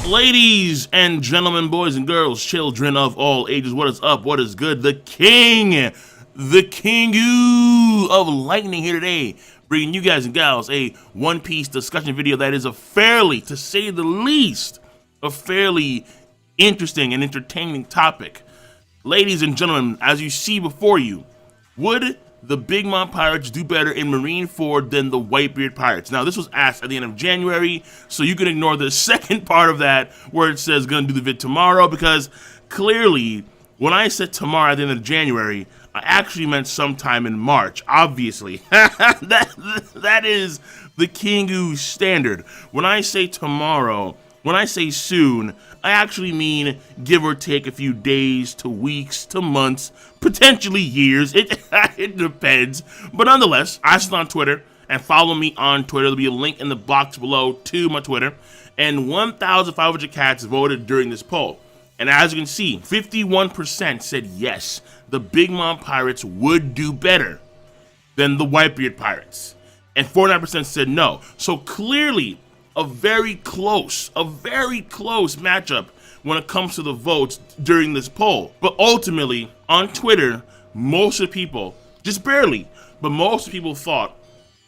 Ladies and gentlemen, boys and girls, children of all ages, what is up? What is good? The Kingu of Lightning here today, bringing you guys and gals a One Piece discussion video that is to say the least, a fairly interesting and entertaining topic. Ladies and gentlemen, as you see before you, would the Big Mom Pirates do better in Marineford than the Whitebeard Pirates? Now, this was asked at the end of January, so you can ignore the second part of that where it says gonna do the vid tomorrow, because clearly, when I said tomorrow at the end of January, I actually meant sometime in March, obviously. that is the Kingu standard. When I say tomorrow, when I say soon, I actually mean give or take a few days to weeks to months, potentially years. It depends. But nonetheless, I sit on Twitter and follow me on Twitter. There'll be a link in the box below to my Twitter. And 1,500 cats voted during this poll. And as you can see, 51% said yes, the Big Mom Pirates would do better than the Whitebeard Pirates. And 49% said no. So clearly, a very close matchup when it comes to the votes during this poll. But ultimately, on Twitter, most of the people, just barely, but most people thought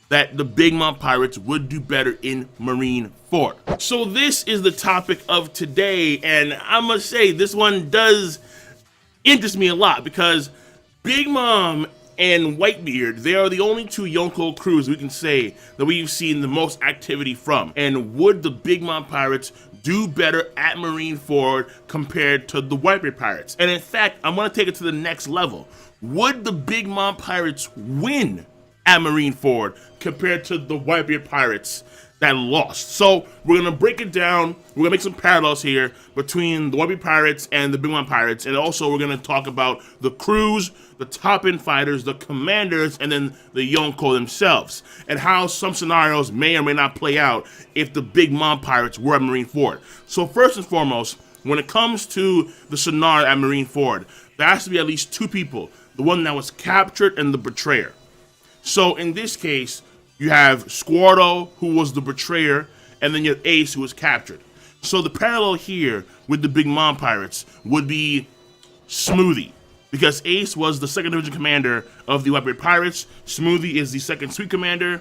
that the Big Mom Pirates would do better in Marineford. So this is the topic of today, and I must say this one does interest me a lot because Big Mom and Whitebeard, they are the only two Yonko crews we can say that we've seen the most activity from. And would the Big Mom Pirates do better at Marineford compared to the Whitebeard Pirates? And in fact, I'm gonna take it to the next level. Would the Big Mom Pirates win at Marineford compared to the Whitebeard Pirates that lost? So we're gonna break it down. We're gonna make some parallels here between the Whitebeard Pirates and the Big Mom Pirates, and also we're gonna talk about the crews, the top-end fighters, the commanders, and then the Yonko themselves, and how some scenarios may or may not play out if the Big Mom Pirates were at Marineford. So first and foremost, when it comes to the scenario at Marineford, there has to be at least two people, the one that was captured and the betrayer. So in this case, you have Squardo, who was the betrayer, and then you have Ace, who was captured. So the parallel here with the Big Mom Pirates would be Smoothie, because Ace was the second division commander of the Whitebeard Pirates. Smoothie is the second suite commander.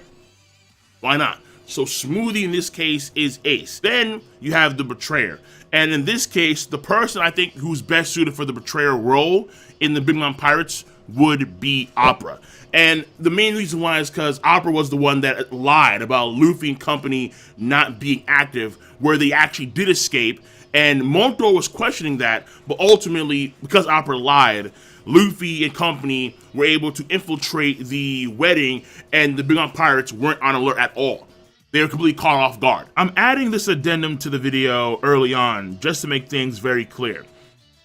Why not? So Smoothie in this case is Ace. Then you have the betrayer. And in this case, the person I think who's best suited for the betrayer role in the Big Mom Pirates would be Opera. And the main reason why is because Opera was the one that lied about Luffy and company not being active, where they actually did escape. And Monto was questioning that, but ultimately, because Opera lied, Luffy and company were able to infiltrate the wedding, and the Big Mom Pirates weren't on alert at all. They were completely caught off guard. I'm adding this addendum to the video early on, just to make things very clear.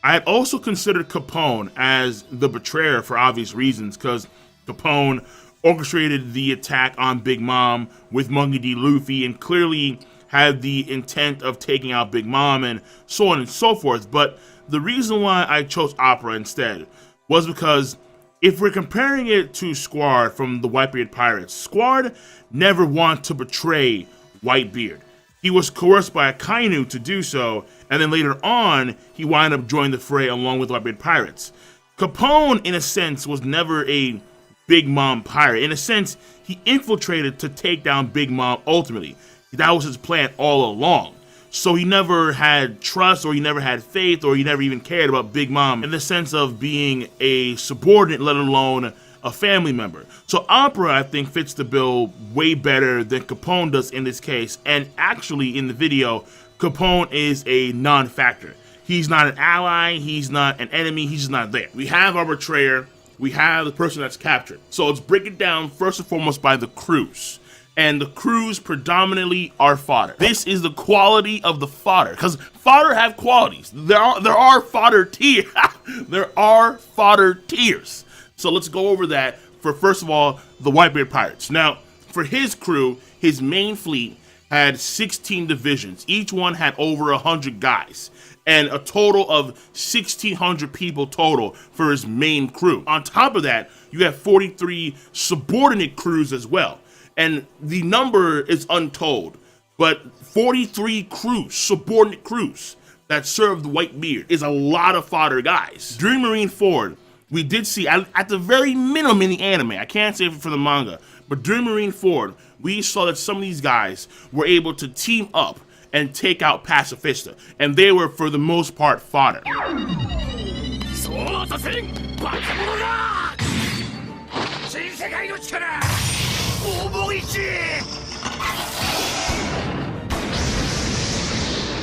I had also considered Capone as the betrayer for obvious reasons, because Capone orchestrated the attack on Big Mom with Monkey D. Luffy, and clearly had the intent of taking out Big Mom and so on and so forth. But the reason why I chose Opera instead was because if we're comparing it to Squad from the Whitebeard Pirates, Squad never wanted to betray Whitebeard. He was coerced by Akainu to do so, and then later on, he wound up joining the fray along with the Whitebeard Pirates. Capone, in a sense, was never a Big Mom pirate. In a sense, he infiltrated to take down Big Mom ultimately. That was his plan all along. So he never had trust, or he never had faith, or he never even cared about Big Mom in the sense of being a subordinate, let alone a family member. So Opera, I think, fits the bill way better than Capone does in this case. And actually, in the video, Capone is a non-factor. He's not an ally, he's not an enemy, he's just not there. We have our betrayer, we have the person that's captured. So let's break it down first and foremost by the crews. And the crews predominantly are fodder. This is the quality of the fodder, because fodder have qualities. There are fodder tiers. There are fodder tiers. So let's go over that for, first of all, the Whitebeard Pirates. Now, for his crew, his main fleet had 16 divisions. Each one had over 100 guys, and a total of 1,600 people total for his main crew. On top of that, you have 43 subordinate crews as well. and the number is untold, but 43 crews, subordinate crews, that served Whitebeard is a lot of fodder guys. During Marineford, we did see, at the very minimum in the anime, I can't say for the manga, but during Marineford, we saw that some of these guys were able to team up and take out Pacifista, and they were, for the most part, fodder.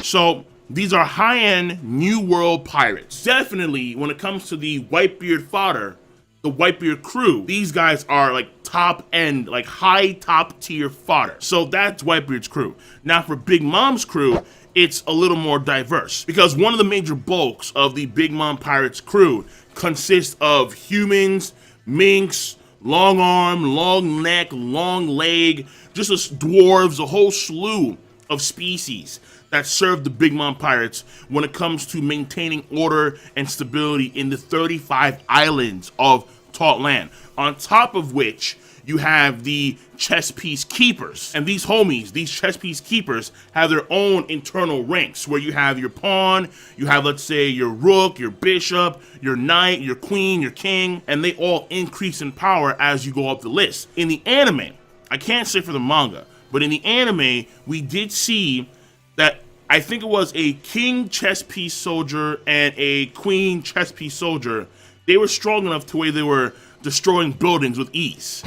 So, these are high-end New World pirates. Definitely, when it comes to the Whitebeard fodder, the Whitebeard crew, these guys are like top-end, like high top-tier fodder. So that's Whitebeard's crew. Now for Big Mom's crew, it's a little more diverse, because one of the major bulks of the Big Mom Pirates crew consists of humans, minks, long arm, long neck, long leg, just as dwarves, a whole slew of species that serve the Big Mom Pirates when it comes to maintaining order and stability in the 35 islands of Taut Land. On top of which, you have the chess piece keepers. And these homies, these chess piece keepers, have their own internal ranks, where you have your pawn, you have, let's say, your rook, your bishop, your knight, your queen, your king, and they all increase in power as you go up the list. In the anime, I can't say for the manga, but in the anime, we did see that I think it was a king chess piece soldier and a queen chess piece soldier. They were strong enough to where they were destroying buildings with ease.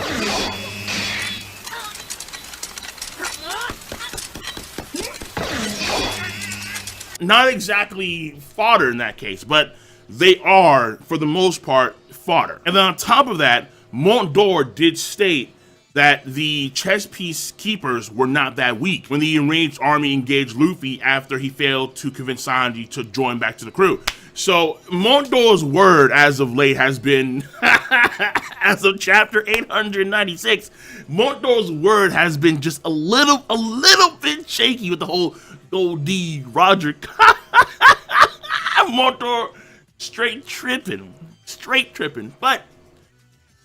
Not exactly fodder in that case, but they are, for the most part, fodder. And then on top of that, Montdor did state that the chess piece keepers were not that weak when the enraged army engaged Luffy after he failed to convince Sanji to join back to the crew. So Montdor's word as of late has been, as of chapter 896, Montdor's word has been just a little bit shaky with the whole Gold D Roger. Montdor straight tripping. But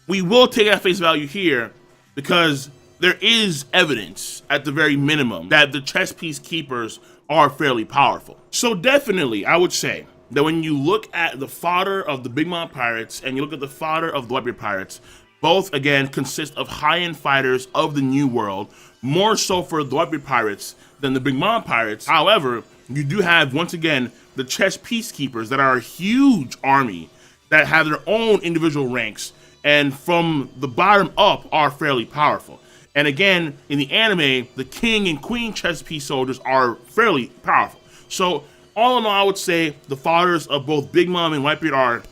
we will take at face value here, because there is evidence, at the very minimum, that the chess piece keepers are fairly powerful. So definitely, I would say that when you look at the fodder of the Big Mom Pirates and you look at the fodder of the Whitebeard Pirates, both, again, consist of high-end fighters of the New World, more so for the Whitebeard Pirates than the Big Mom Pirates. However, you do have, once again, the chess piece keepers that are a huge army that have their own individual ranks, and from the bottom up are fairly powerful. And again, in the anime, the king and queen chess piece soldiers are fairly powerful. So all in all, I would say the fodders of both Big Mom and Whitebeard are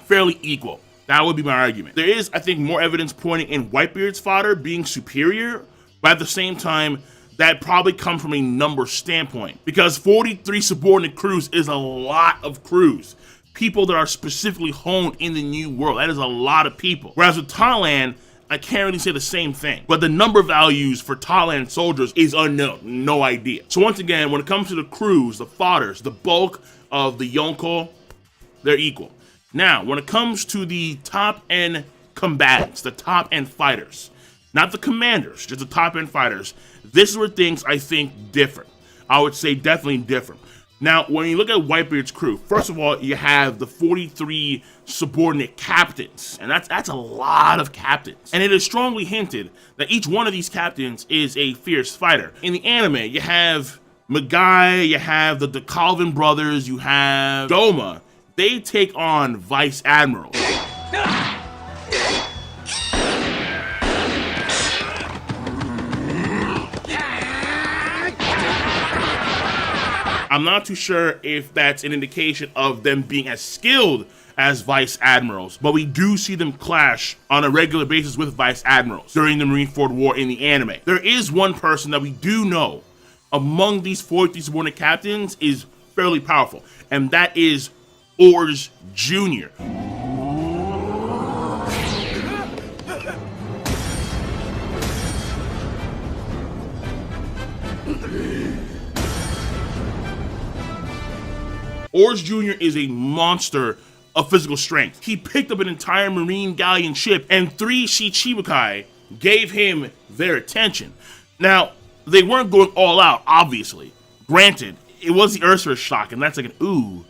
fairly equal. That would be my argument. There is, I think, more evidence pointing in Whitebeard's fodder being superior, but at the same time, that probably comes from a number standpoint, because 43 subordinate crews is a lot of crews. People that are specifically honed in the New World. That is a lot of people. Whereas with Thailand, I can't really say the same thing. But the number values for Thailand soldiers is unknown. No idea. So once again, when it comes to the crews, the fodders, the bulk of the Yonko, they're equal. Now, when it comes to the top-end combatants, the top-end fighters, not the commanders, just the top-end fighters, this is where things, I think, differ. I would say definitely different. Now, when you look at Whitebeard's crew, first of all, you have the 43 subordinate captains, and that's a lot of captains. And it is strongly hinted that each one of these captains is a fierce fighter. In the anime, you have Magai, you have the Calvin brothers, you have Doma. They take on vice admirals. I'm not too sure if that's an indication of them being as skilled as vice admirals, but we do see them clash on a regular basis with vice admirals during the Marineford War in the anime. There is one person that we do know among these 43 subordinate captains is fairly powerful, and that is Oars Jr. Oars Jr. is a monster of physical strength. He picked up an entire marine galleon ship and 3 Shichibukai gave him their attention. Now, they weren't going all out, obviously. Granted, it was the Ursula shock, and that's like an ooh,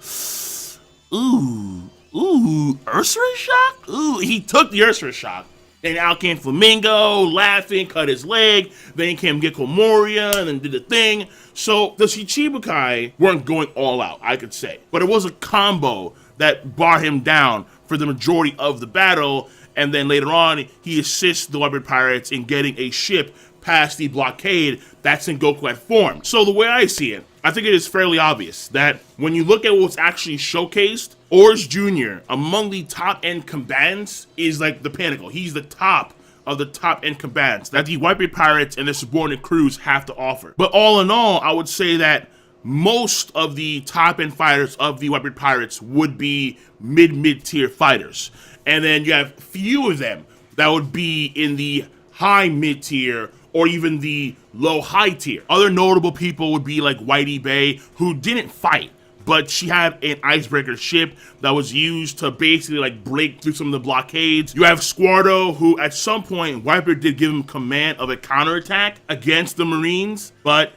Ursula shock? Ooh, he took the Ursula shock. And out came Flamingo, laughing, cut his leg. Then came Gecko Moria, and then did the thing. So the Shichibukai weren't going all out, I could say. But it was a combo that brought him down for the majority of the battle. And then later on, he assists the Whitebeard Pirates in getting a ship past the blockade that Sengoku had formed. So the way I see it, I think it is fairly obvious that when you look at what's actually showcased, Oars Jr., among the top-end combatants, is like the pinnacle. He's the top of the top-end combatants that the Whitebeard Pirates and their subordinate crews have to offer. But all in all, I would say that most of the top-end fighters of the Whitebeard Pirates would be mid-tier fighters. And then you have few of them that would be in the high mid-tier or even the low high tier. Other notable people would be like Whitey Bay, who didn't fight, but she had an icebreaker ship that was used to basically like break through some of the blockades. You have Squardo, who at some point, Whitebeard did give him command of a counterattack against the Marines, but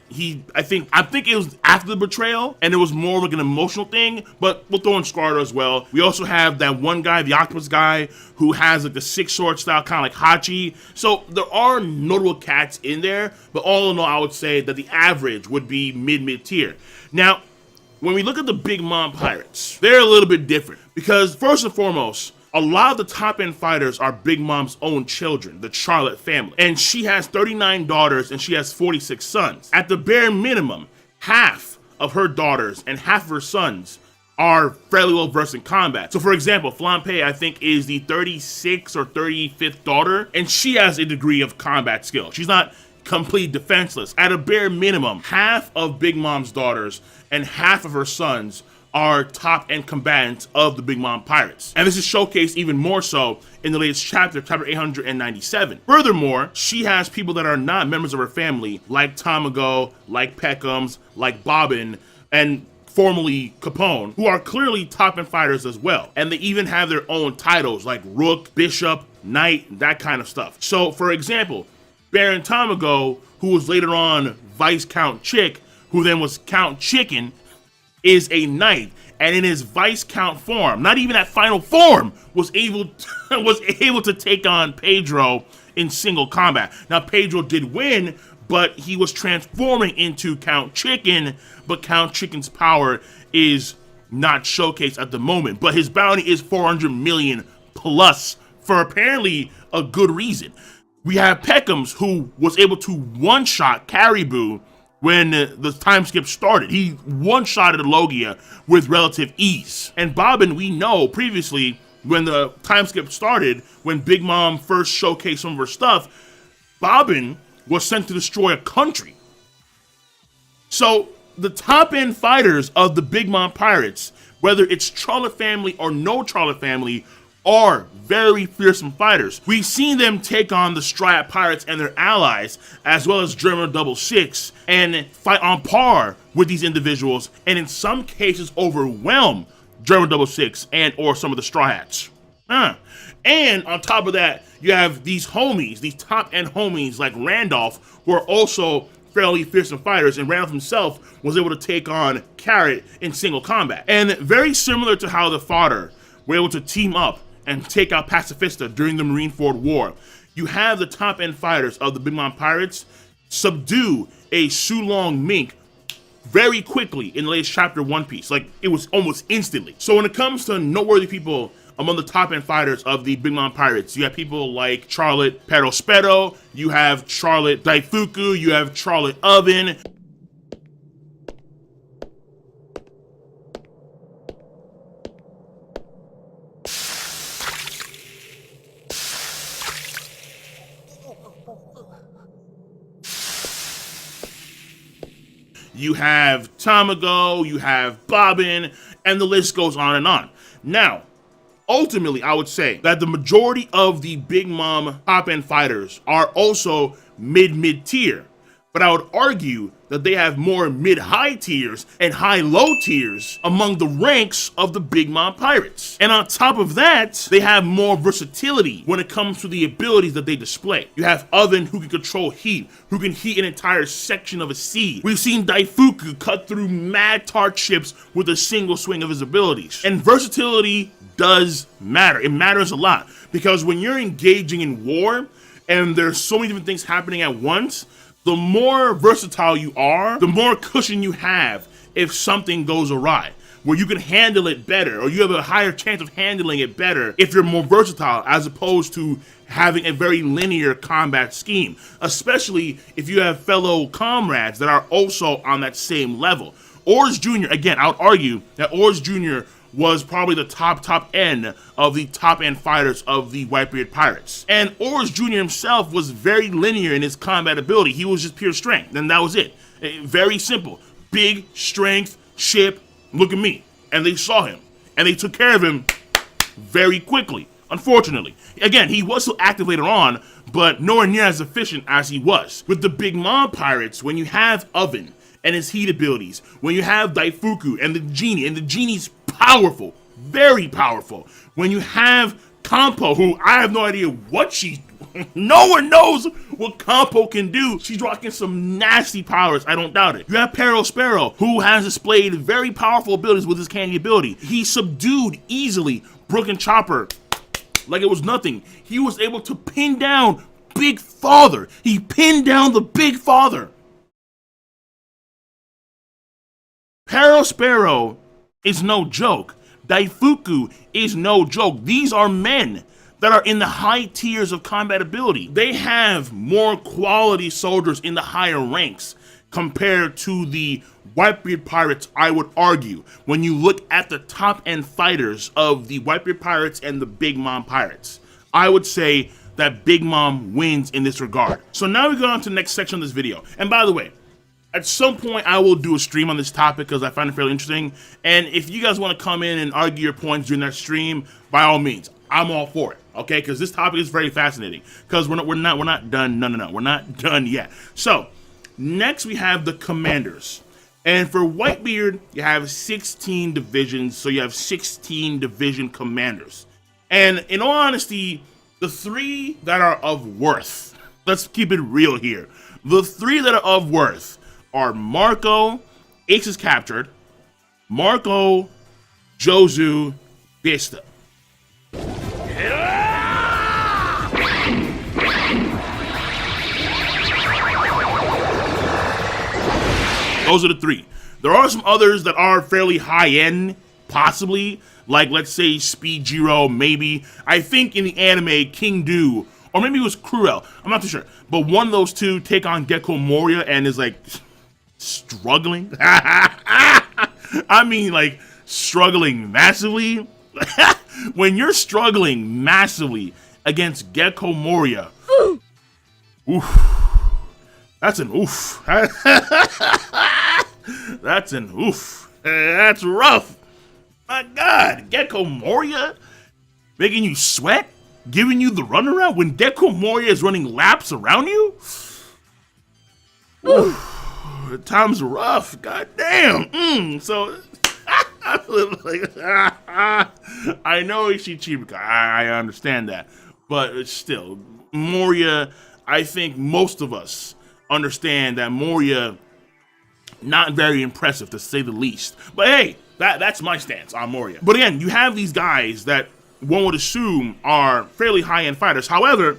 I think it was after the betrayal, and it was more like an emotional thing, but we'll throw in Squardo as well. We also have that one guy, the octopus guy, who has like the six sword style, kind of like Hachi. So there are notable cats in there, but all in all, I would say that the average would be mid tier. Now, when we look at the Big Mom Pirates, they're a little bit different because first and foremost, a lot of the top-end fighters are Big Mom's own children, the Charlotte family. And she has 39 daughters and she has 46 sons. At the bare minimum, half of her daughters and half of her sons are fairly well versed in combat. So for example, Flampe, I think, is the 36th or 35th daughter, and she has a degree of combat skill. She's not completely defenseless. At a bare minimum, half of Big Mom's daughters and half of her sons are top-end combatants of the Big Mom Pirates. And this is showcased even more so in the latest chapter, chapter 897. Furthermore, she has people that are not members of her family, like Tamago, like Peckham's, like Bobbin, and formerly Capone, who are clearly top-end fighters as well. And they even have their own titles, like Rook, Bishop, Knight, that kind of stuff. So, for example, Baron Tamago, who was later on Vice Count Chick, who then was Count Chicken, is a knight, and in his Vice Count form, not even that final form, was able to take on Pedro in single combat. Now, Pedro did win, but he was transforming into Count Chicken, but Count Chicken's power is not showcased at the moment. But his bounty is 400 million plus for apparently a good reason. We have Peckham's, who was able to one-shot Caribou when the time skip started. He one-shotted Logia with relative ease. And Bobbin, we know previously, when the time skip started, when Big Mom first showcased some of her stuff, Bobbin was sent to destroy a country. So the top-end fighters of the Big Mom Pirates, whether it's Charlotte family or no Charlotte family, are very fearsome fighters. We've seen them take on the Striat Pirates and their allies, as well as German 66, and fight on par with these individuals, and in some cases overwhelm German 66 and or some of the Striats. And on top of that, you have these homies, these top-end homies like Randolph, who are also fairly fearsome fighters, and Randolph himself was able to take on Carrot in single combat. And very similar to how the fodder were able to team up and take out Pacifista during the Marineford War, you have the top-end fighters of the Big Mom Pirates subdue a Sulong Mink very quickly in the latest chapter One Piece. Like, it was almost instantly. So when it comes to noteworthy people among the top-end fighters of the Big Mom Pirates, you have people like Charlotte Perospero, you have Charlotte Daifuku, you have Charlotte Oven. You have Tamago, you have Bobbin, and the list goes on and on. Now, ultimately, I would say that the majority of the Big Mom top-end fighters are also mid-tier. but I would argue that they have more mid-high tiers and high-low tiers among the ranks of the Big Mom Pirates. And on top of that, they have more versatility when it comes to the abilities that they display. You have Oven, who can control heat, who can heat an entire section of a sea. We've seen Daifuku cut through mad tart ships with a single swing of his abilities. And versatility does matter. It matters a lot, because when you're engaging in war and there's so many different things happening at once, the more versatile you are, the more cushion you have if something goes awry, where you can handle it better, or you have a higher chance of handling it better if you're more versatile, as opposed to having a very linear combat scheme, especially if you have fellow comrades that are also on that same level. Ors Jr., again, I would argue that Ors Jr. was probably the top end of the top end fighters of the Whitebeard Pirates. And Ors Jr. himself was very linear in his combat ability. He was just pure strength, and that was it. Very simple. Big strength, ship, look at me. And they saw him, and they took care of him very quickly, unfortunately. Again, he was still active later on, but nowhere near as efficient as he was. With the Big Mom Pirates, when you have Oven and his heat abilities, when you have Daifuku and the Genie's powerful, very powerful. When you have Campo, who I have no idea what no one knows what Campo can do. She's rocking some nasty powers, I don't doubt it. You have Sparrow, who has displayed very powerful abilities with his candy ability. He subdued easily Brook and Chopper like it was nothing. He was able to pin down Big Father. He pinned down the Big Father. Sparrow is no joke. Daifuku is no joke. These are men that are in the high tiers of combat ability. They have more quality soldiers in the higher ranks compared to the Whitebeard Pirates, I would argue, when you look at the top end fighters of the Whitebeard Pirates and the Big Mom Pirates. I would say that Big Mom wins in this regard. So now we go on to the next section of this video. And by the way, at some point, I will do a stream on this topic because I find it fairly interesting. And if you guys want to come in and argue your points during that stream, by all means, I'm all for it. Okay, because this topic is very fascinating. Because we're not done. No, we're not done yet. So next we have the commanders. And for Whitebeard, you have 16 divisions, so you have 16 division commanders. And in all honesty, the three that are of worth, let's keep it real here. The three that are of worth are Marco, Ace is captured, Marco, Jozu, Vista. Those are the three. There are some others that are fairly high-end, possibly, like, let's say, Speed Jiro, maybe. I think in the anime, King Do, or maybe it was Cruel, I'm not too sure. But one of those two take on Gecko Moria and is, like, struggling. I mean, like, struggling massively. When you're struggling massively against Gecko Moria, oof. That's an oof. That's an oof. That's rough. My God, Gecko Moria making you sweat, giving you the runaround when Gecko Moria is running laps around you. Oof. Time's rough. God damn. So I know Ishichibuka. I understand that, but still, Moria. I think most of us understand that Moria, not very impressive to say the least. But hey, that's my stance on Moria. But again, you have these guys that one would assume are fairly high-end fighters. However,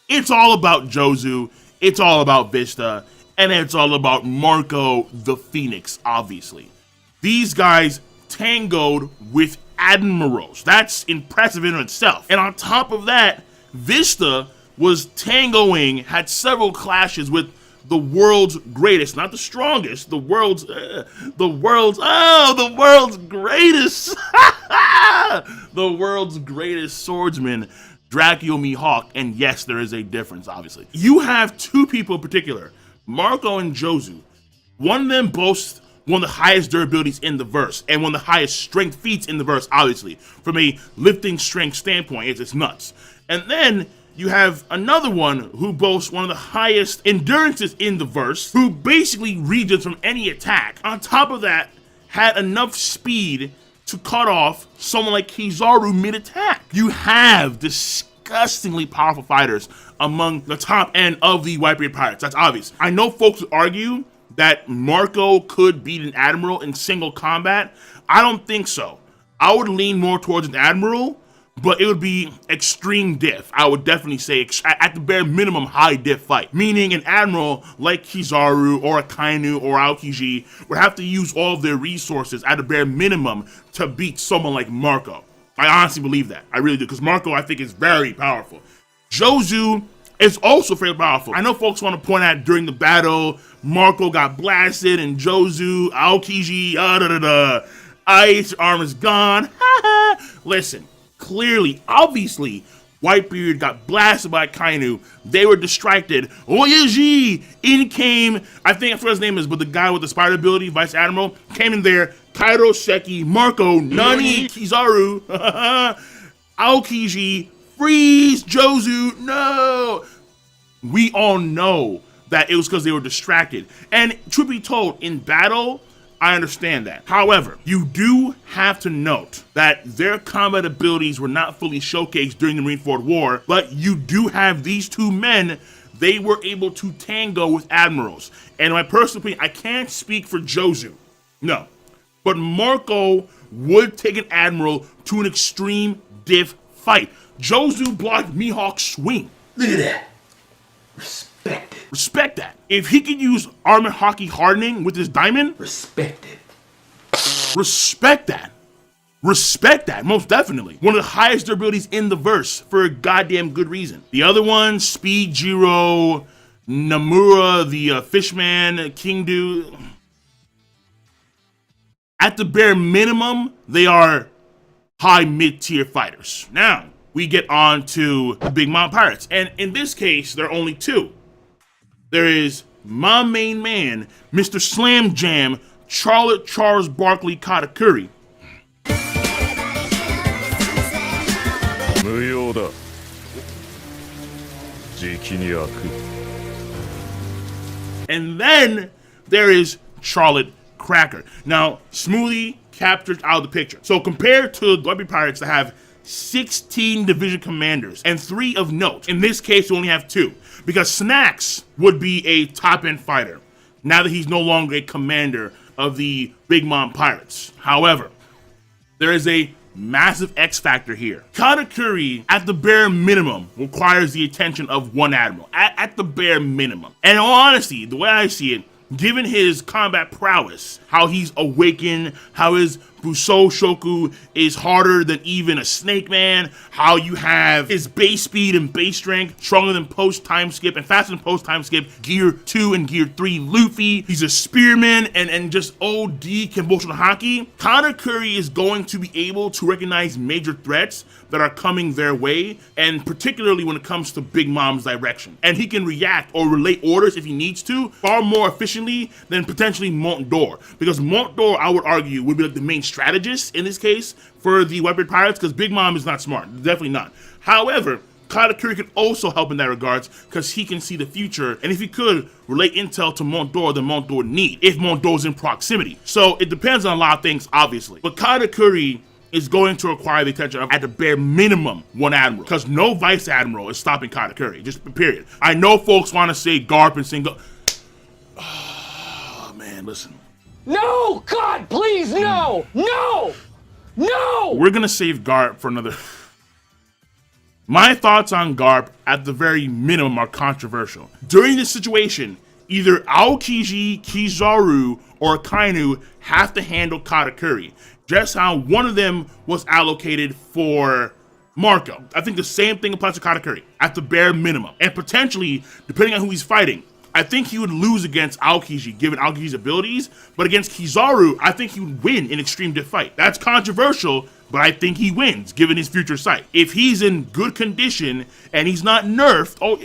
it's all about Jozu, it's all about Vista, and it's all about Marco the Phoenix, obviously. These guys tangoed with admirals. That's impressive in itself. And on top of that, Vista was tangoing, had several clashes with the world's greatest, not the strongest, the world's greatest, the world's greatest swordsman, Dracula Hawk. And yes, there is a difference, obviously. You have two people in particular, Marco and Jozu. One of them boasts one of the highest durabilities in the verse, and one of the highest strength feats in the verse, obviously. From a lifting strength standpoint, it's nuts. And then you have another one who boasts one of the highest endurances in the verse, who basically regens from any attack. On top of that, had enough speed to cut off someone like Kizaru mid-attack. You have disgustingly powerful fighters among the top end of the Whitebeard Pirates. That's obvious. I know folks would argue that Marco could beat an Admiral in single combat. I don't think so. I would lean more towards an Admiral, but it would be extreme diff. I would definitely say, at the bare minimum, high diff fight. Meaning an Admiral like Kizaru or Akainu or Aokiji would have to use all of their resources at the bare minimum to beat someone like Marco. I honestly believe that. I really do, because Marco, I think, is very powerful. Jozu is also very powerful. I know folks want to point out during the battle, Marco got blasted and Jozu, Aokiji, ice, arm is gone. Listen, clearly, obviously, Whitebeard got blasted by Kainu. They were distracted. Oyaji! In came, I think I forgot his name is, but the guy with the spider ability, Vice Admiral, came in there. Kairo Seki, Marco, Nani, Kizaru, Aokiji, freeze, Jozu, no! We all know that it was because they were distracted. And truth be told, in battle, I understand that. However, you do have to note that their combat abilities were not fully showcased during the Marineford War, but you do have these two men. They were able to tango with admirals. And in my personal opinion, I can't speak for Jozu, no. But Marco would take an admiral to an extreme diff fight. Jozu blocked Mihawk's swing. Look at that. Respect it. Respect that. If he could use armor hockey hardening with his diamond, respect it. Respect that. Respect that, most definitely. One of the highest durabilities in the verse for a goddamn good reason. The other one, Speed Jiro, Namura, the Fishman, King Dude. At the bare minimum, they are high mid-tier fighters. Now, we get on to the Big Mom Pirates. And in this case, there are only two. There is my main man, Mr. Slam Jam, Charlotte Charles Barkley Katakuri. And then there is Charlotte Cracker. Now, Smoothie captured out of the picture. So compared to the Whitebeard Pirates that have 16 division commanders and 3 of note, in this case we only have 2, because Snacks would be a top-end fighter now that he's no longer a commander of the Big Mom Pirates. However, there is a massive X factor here. Katakuri, at the bare minimum, requires the attention of one admiral, at the bare minimum. And in all honesty, the way I see it, given his combat prowess, how he's awakened, how his Busou Shoku is harder than even a Snake Man, how you have his base speed and base strength stronger than post time skip and faster than post time skip Gear 2 and Gear 3 Luffy. He's a spearman and just OD Convulsion Haki. Katakuri is going to be able to recognize major threats that are coming their way, and particularly when it comes to Big Mom's direction. And he can react or relay orders if he needs to far more efficiently than potentially Mont d'Or. Because Mont d'Or, I would argue, would be like the main strategist in this case for the Whitebeard Pirates, because Big Mom is not smart, definitely not. However, Katakuri can also help in that regards because he can see the future, and if he could relate intel to Mont d'Or, then Mont d'Or need, if Mont d'Or's in proximity. So it depends on a lot of things, obviously. But Katakuri is going to require the attention of, at the bare minimum, one admiral, because no vice admiral is stopping Katakuri, just period. I know folks want to say Garp and Singo. Oh, man, listen. No! God, please, no! No! No! We're gonna save Garp for another. My thoughts on Garp, at the very minimum, are controversial. During this situation, either Aokiji, Kizaru, or Kainu have to handle Katakuri, just how one of them was allocated for Marco. I think the same thing applies to Katakuri, at the bare minimum. And potentially, depending on who he's fighting, I think he would lose against Aokiji, given Aokiji's abilities, but against Kizaru, I think he would win in extreme diff fight. That's controversial, but I think he wins, given his future sight. If he's in good condition, and he's not nerfed, oh,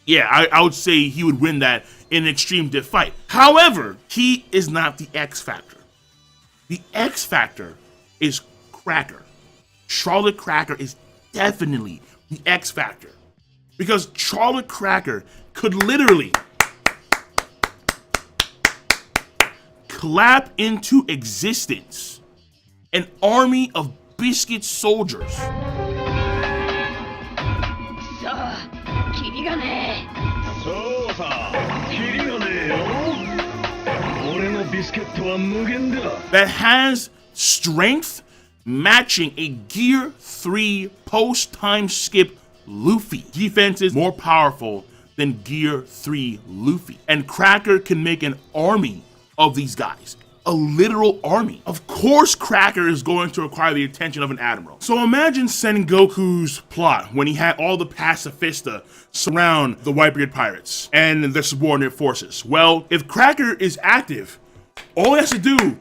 yeah, I would say he would win that in an extreme diff fight. However, he is not the X factor. The X factor is Cracker. Charlotte Cracker is definitely the X Factor. Because Charlotte Cracker could literally clap into existence an army of biscuit soldiers. That has strength matching a Gear 3 post-time skip Luffy. Defense is more powerful than Gear 3 Luffy. And Cracker can make an army of these guys. A literal army. Of course Cracker is going to require the attention of an admiral. So imagine Sengoku's plot when he had all the pacifista surround the Whitebeard Pirates and their subordinate forces. Well, if Cracker is active, all he has to do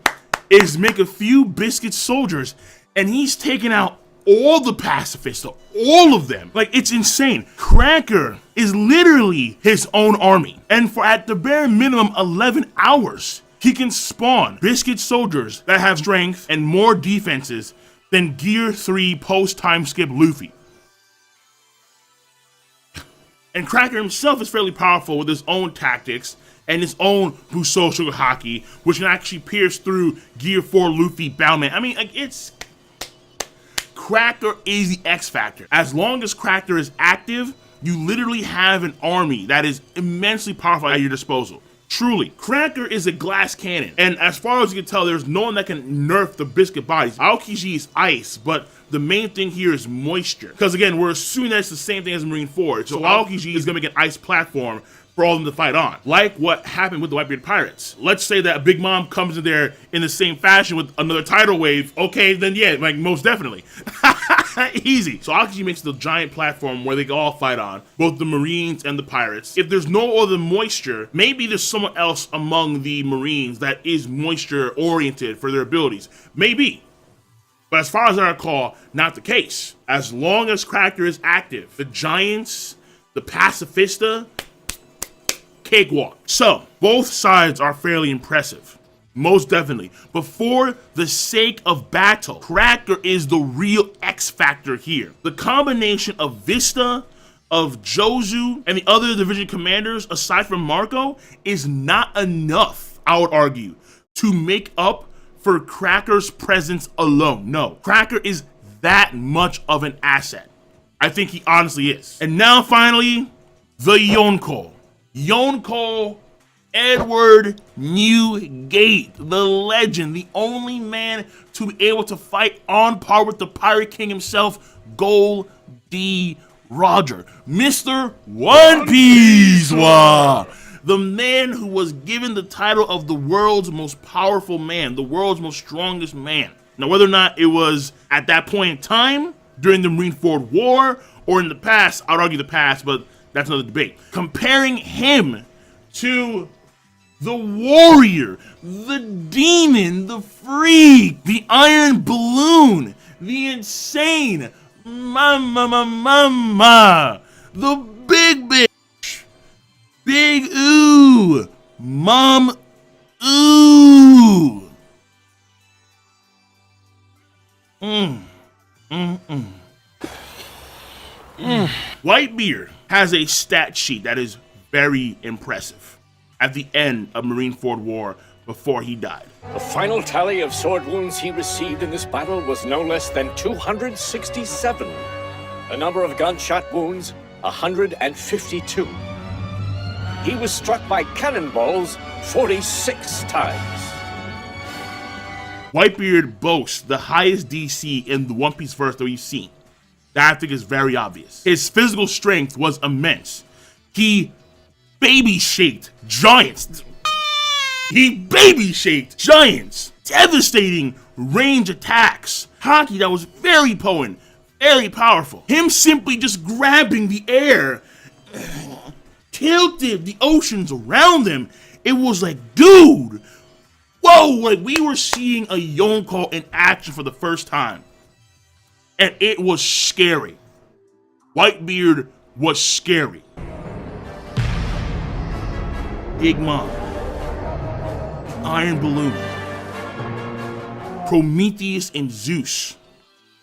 is make a few biscuit soldiers and he's taken out all the pacifista, all of them. Like, it's insane. Cracker is literally his own army. And for at the bare minimum 11 hours, he can spawn biscuit soldiers that have strength and more defenses than Gear 3 post-time skip Luffy. And Cracker himself is fairly powerful with his own tactics and his own Busou Sugar Haki, which can actually pierce through Gear 4 Luffy Bowman. I mean, like, it's... Cracker is the X Factor. As long as Cracker is active, you literally have an army that is immensely powerful at your disposal. Truly, Cracker is a glass cannon, and as far as you can tell, there's no one that can nerf the biscuit bodies. Aokiji is ice, but the main thing here is moisture. Because again, we're assuming that it's the same thing as Marineford, so Aokiji is gonna make an ice platform for all of them to fight on. Like what happened with the Whitebeard Pirates. Let's say that Big Mom comes in there in the same fashion with another tidal wave. Okay, then yeah, like most definitely. Easy. So Aokiji makes the giant platform where they can all fight on, both the Marines and the Pirates. If there's no other moisture, maybe there's someone else among the Marines that is moisture oriented for their abilities. Maybe. But as far as I recall, not the case. As long as Cracker is active, the Giants, the Pacifista, cakewalk. So, both sides are fairly impressive. Most definitely. But for the sake of battle, Cracker is the real X Factor here. The combination of Vista, of Jozu, and the other division commanders, aside from Marco, is not enough, I would argue, to make up for Cracker's presence alone. No, Cracker is that much of an asset. I think he honestly is. And now finally, the Yonko. Yonko Edward Newgate, the legend, the only man to be able to fight on par with the Pirate King himself, Gold D. Roger, Mr. One Piece, the man who was given the title of the world's most powerful man, the world's most strongest man. Now, whether or not it was at that point in time, during the Marineford War, or in the past, I'd argue the past, but that's another debate. Comparing him to the warrior, the demon, the freak, the iron balloon, the insane mama, the big bitch, big ooh, mom ooh. Whitebeard has a stat sheet that is very impressive at the end of Marineford War before he died. The final tally of sword wounds he received in this battle was no less than 267. The number of gunshot wounds, 152. He was struck by cannonballs 46 times. Whitebeard boasts the highest DC in the One Piece verse that we've seen. That I think is very obvious. His physical strength was immense. He baby-shaped giants. Devastating range attacks. Haki that was very potent, very powerful. Him simply just grabbing the air tilted the oceans around him. It was like, dude, whoa, like we were seeing a Yonko in action for the first time. And it was scary. Whitebeard was scary. Big Mom, Iron Balloon, Prometheus and Zeus.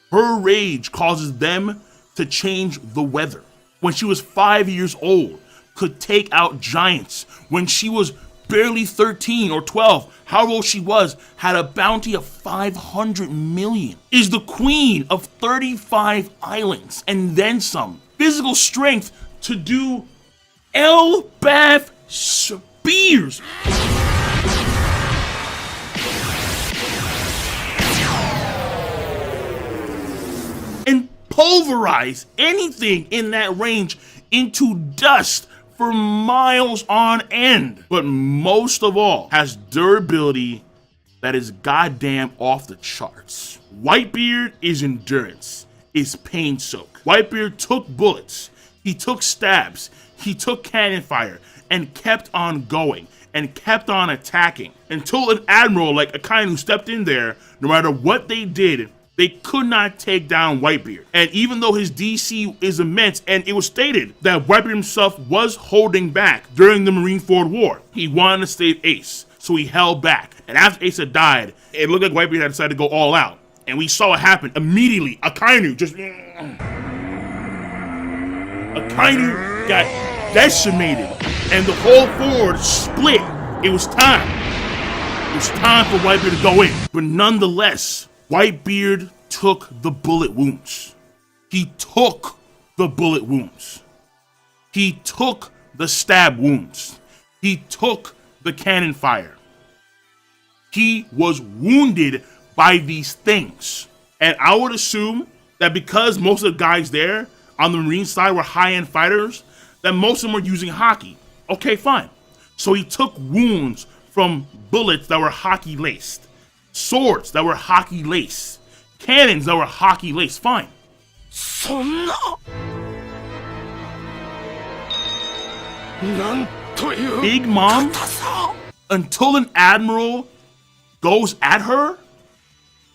Her rage causes them to change the weather. When she was 5 years old, could take out giants. When she was barely 13 or 12, how old she was, had a bounty of 500 million. Is the queen of 35 islands and then some. Physical strength to do L-Bath spears. And pulverize anything in that range into dust for miles on end. But most of all, has durability that is goddamn off the charts. Whitebeard is endurance, is pain soak. Whitebeard took bullets, he took stabs, he took cannon fire, and kept on going, and kept on attacking, until an admiral like Akainu stepped in there. No matter what they did, they could not take down Whitebeard. And even though his DC is immense, and it was stated that Whitebeard himself was holding back during the Marineford War, he wanted to save Ace, so he held back. And after Ace had died, it looked like Whitebeard had decided to go all out. And we saw it happen immediately. Akainu just... Akainu got decimated, and the whole forward split. It was time. It was time for Whitebeard to go in. But nonetheless, Whitebeard took the bullet wounds. He took the bullet wounds. He took the stab wounds. He took the cannon fire. He was wounded by these things. And I would assume that because most of the guys there on the Marine side were high-end fighters, that most of them were using hockey. Okay, fine. So he took wounds from bullets that were hockey-laced. Swords that were hockey lace, cannons that were hockey lace. Fine. Big Mom, until an admiral goes at her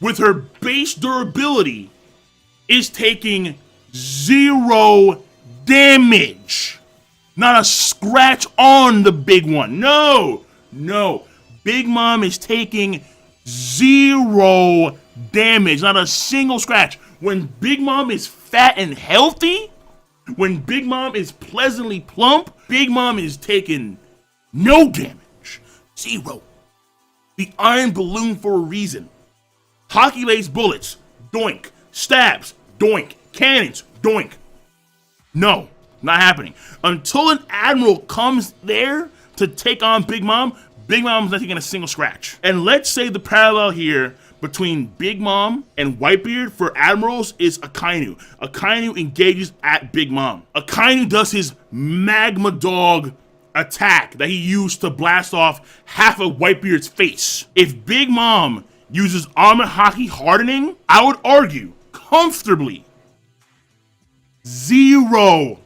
with her base durability, is taking 0 damage. Not a scratch on the big one. No. Big Mom is taking 0 damage, not a single scratch. When Big Mom is fat and healthy, when Big Mom is pleasantly plump, Big Mom is taking no damage. 0. The iron balloon for a reason. Hockey lace bullets, doink. Stabs, doink. Cannons, doink. No, not happening. Until an admiral comes there to take on Big Mom's not taking a single scratch. And let's say the parallel here between Big Mom and Whitebeard for admirals is Akainu. Akainu engages at Big Mom. Akainu does his magma dog attack that he used to blast off half of Whitebeard's face. If Big Mom uses armor hockey hardening, I would argue comfortably 0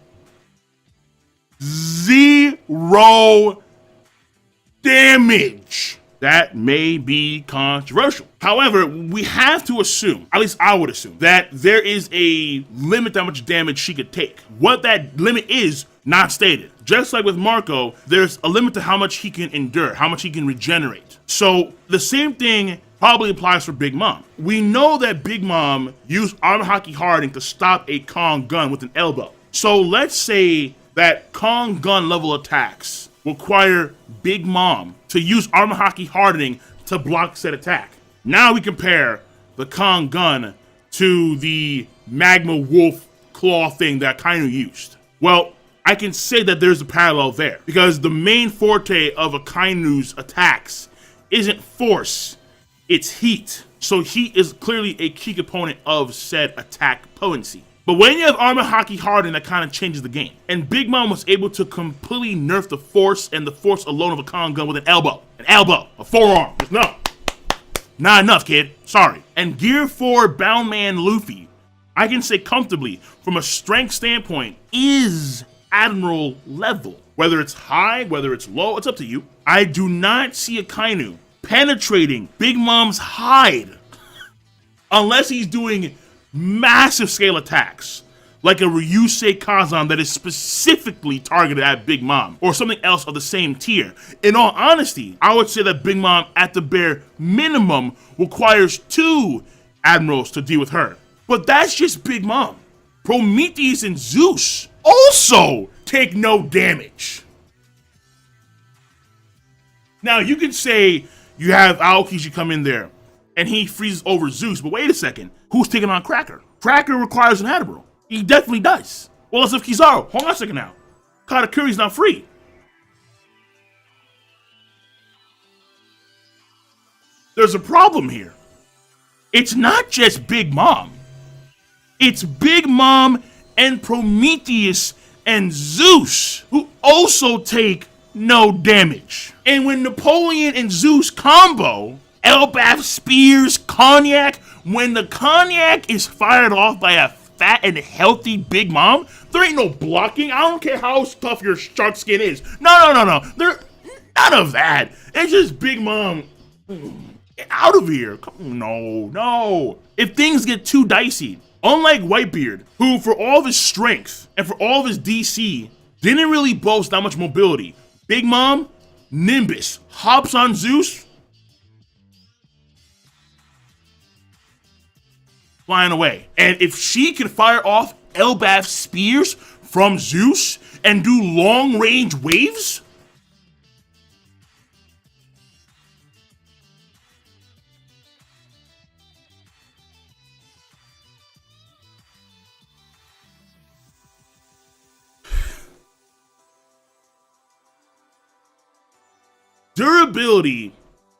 damage. That may be controversial. However, we have to assume, at least I would assume, that there is a limit to how much damage she could take. What that limit is, not stated. Just like with Marco, there's a limit to how much he can endure, how much he can regenerate. So the same thing probably applies for Big Mom. We know that Big Mom used armor hockey hardening to stop a Kong gun with an elbow. So let's say that Kong gun level attacks require Big Mom to use armor hockey hardening to block said attack. Now we compare the Kong gun to the magma wolf claw thing that Akainu used. Well, I can say that there's a parallel there, because the main forte of Akainu's attacks isn't force, it's heat. So heat is clearly a key component of said attack potency. But when you have armor hockey hardening, that kind of changes the game. And Big Mom was able to completely nerf the force and the force alone of a Kong gun with an elbow. An elbow, a forearm. Just no. Not enough, kid. Sorry. And Gear 4 Bound Man Luffy, I can say comfortably, from a strength standpoint, is Admiral level. Whether it's high, whether it's low, it's up to you. I do not see Akainu penetrating Big Mom's hide unless he's doing massive scale attacks, like a Ryusei Kazan that is specifically targeted at Big Mom, or something else of the same tier. In all honesty, I would say that Big Mom, at the bare minimum, requires 2 admirals to deal with her. But that's just Big Mom. Prometheus and Zeus also take no damage. Now, you can say you have Aokiji come in there and he freezes over Zeus, but wait a second. Who's taking on Cracker? Cracker requires an Admiral. He definitely does. Well, as if Kizaru, hold on a second now. Katakuri's not free. There's a problem here. It's not just Big Mom. It's Big Mom and Prometheus and Zeus, who also take no damage. And when Napoleon and Zeus combo, Elbaf spears Cognac, when the Cognac is fired off by a fat and healthy Big Mom, there ain't no blocking. I don't care how tough your shark skin is. No. There, none of that. It's just Big Mom. Get out of here. No. If things get too dicey, unlike Whitebeard, who for all of his strength and for all of his DC, didn't really boast that much mobility. Big Mom, Nimbus, hops on Zeus, flying away. And if she can fire off Elbaf spears from Zeus and do long range waves, durability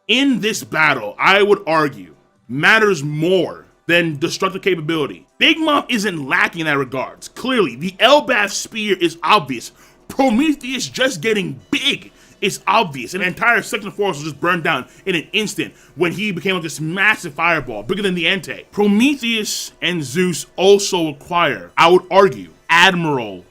in this battle, I would argue, matters more than destructive capability. Big Mom isn't lacking in that regards. Clearly, the Elbaf spear is obvious. Prometheus just getting big is obvious. An entire section of forest was just burned down in an instant when he became like this massive fireball, bigger than the Entei. Prometheus and Zeus also require, I would argue, Admiral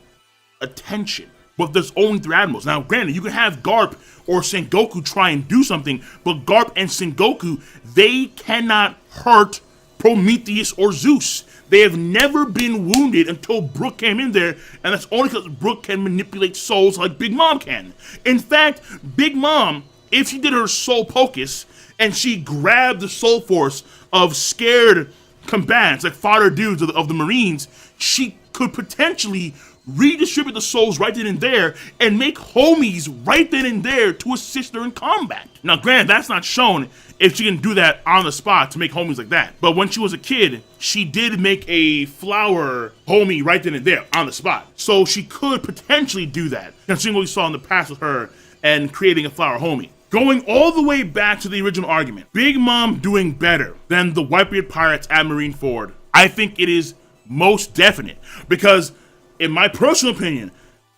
attention. But there's only 3 admirals. Now, granted, you can have Garp or Sengoku try and do something, but Garp and Sengoku, they cannot hurt Prometheus or Zeus. They have never been wounded until Brook came in there, and that's only because Brook can manipulate souls like Big Mom can. In fact, Big Mom, if she did her soul pocus, and she grabbed the soul force of scared combatants, like fodder dudes of the Marines, she could potentially redistribute the souls right then and there and make homies right then and there to assist her in combat. Now, granted, that's not shown if she can do that on the spot to make homies like that. But when she was a kid, she did make a flower homie right then and there on the spot. So she could potentially do that, considering what we saw in the past with her and creating a flower homie. Going all the way back to the original argument, Big Mom doing better than the Whitebeard Pirates at Marineford, I think it is most definite, because in my personal opinion,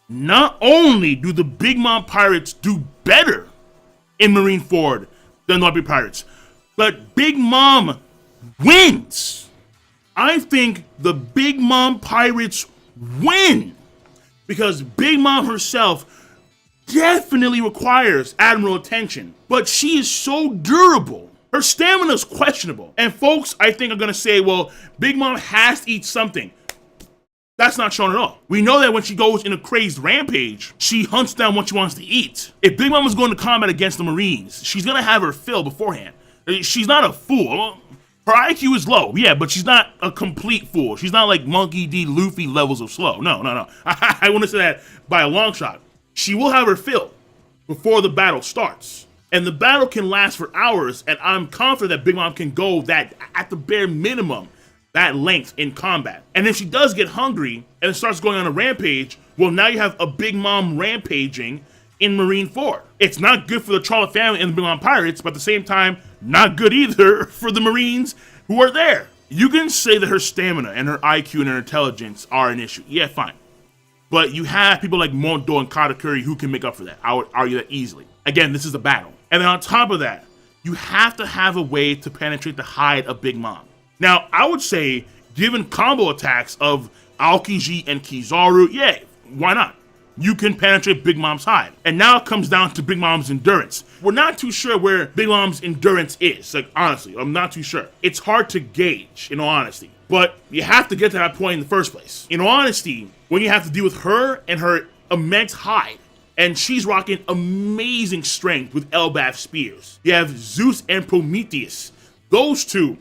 not only do the Big Mom Pirates do better in Marineford than the Whitebeard Pirates, but Big Mom wins. I think the Big Mom Pirates win because Big Mom herself definitely requires Admiral attention, but she is so durable. Her stamina is questionable. And folks, I think, are gonna say, well, Big Mom has to eat something. That's not shown at all. We know that when she goes in a crazed rampage, she hunts down what she wants to eat. If Big Mom is going to combat against the Marines, she's gonna have her fill beforehand. She's not a fool. Her IQ is low, yeah, but she's not a complete fool. She's not like Monkey D. Luffy levels of slow. No. I wouldn't say that by a long shot. She will have her fill before the battle starts. And the battle can last for hours, and I'm confident that Big Mom can go that, at the bare minimum, that length in combat. And if she does get hungry and it starts going on a rampage, well, now you have a Big Mom rampaging in Marineford. It's not good for the Charlotte family and the Big Mom Pirates, but at the same time, not good either for the Marines who are there. You can say that her stamina and her IQ and her intelligence are an issue. Yeah, fine. But you have people like Mondo and Katakuri who can make up for that. I would argue that easily. Again, this is a battle. And then on top of that, you have to have a way to penetrate the hide of Big Mom. Now, I would say, given combo attacks of Aokiji and Kizaru, yeah, why not? You can penetrate Big Mom's hide. And now it comes down to Big Mom's endurance. We're not too sure where Big Mom's endurance is. Like, honestly, I'm not too sure. It's hard to gauge, in all honesty. But you have to get to that point in the first place. In all honesty, when you have to deal with her and her immense hide, and she's rocking amazing strength with Elbaf spears. You have Zeus and Prometheus. Those two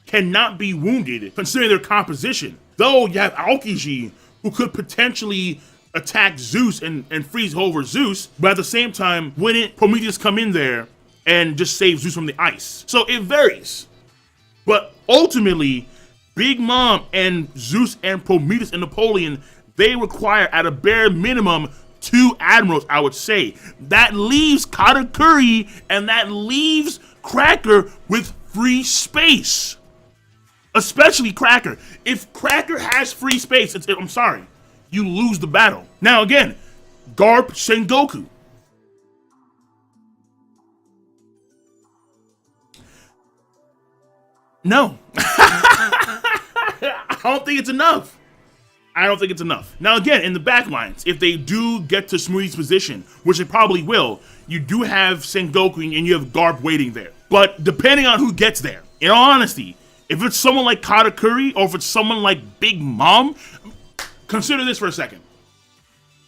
cannot be wounded considering their composition. Though you have Aokiji, who could potentially attack Zeus and freeze over Zeus, but at the same time, wouldn't Prometheus come in there and just save Zeus from the ice? So it varies. But ultimately, Big Mom and Zeus and Prometheus and Napoleon, they require at a bare minimum 2 admirals, I would say. That leaves Katakuri and that leaves Cracker with free space. Especially Cracker. If Cracker has free space, I'm sorry, you lose the battle. Now again, Garp Sengoku. No. I don't think it's enough. I don't think it's enough. Now again, in the backlines, if they do get to Smoothie's position, which they probably will, you do have Sengoku and you have Garp waiting there. But depending on who gets there, in all honesty, if it's someone like Katakuri or if it's someone like Big Mom, consider this for a second.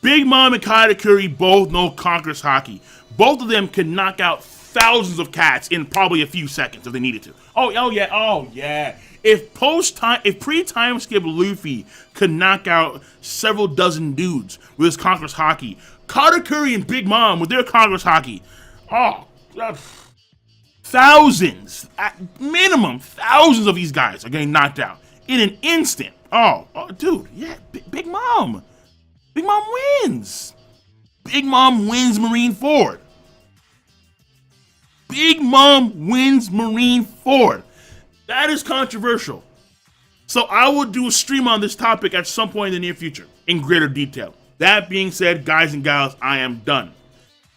Big Mom and Katakuri both know Conqueror's Haki. Both of them can knock out thousands of cats in probably a few seconds if they needed to. Oh yeah. If pre-time skip Luffy could knock out several dozen dudes with his Conqueror's Haki, Katakuri and Big Mom with their Conqueror's Haki, thousands, at minimum, thousands of these guys are getting knocked out in an instant. Oh dude, yeah, Big Mom. Big Mom wins. Big Mom wins Marineford. Big Mom wins Marineford. That is controversial. So I will do a stream on this topic at some point in the near future in greater detail. That being said, guys and gals, I am done.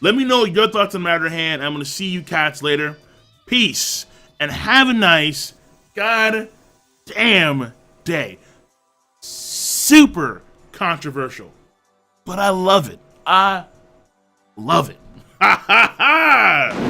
Let me know your thoughts on the matter at hand. I'm going to see you cats later. Peace, and have a nice goddamn day. Super controversial, but I love it. I love it. Ha ha ha!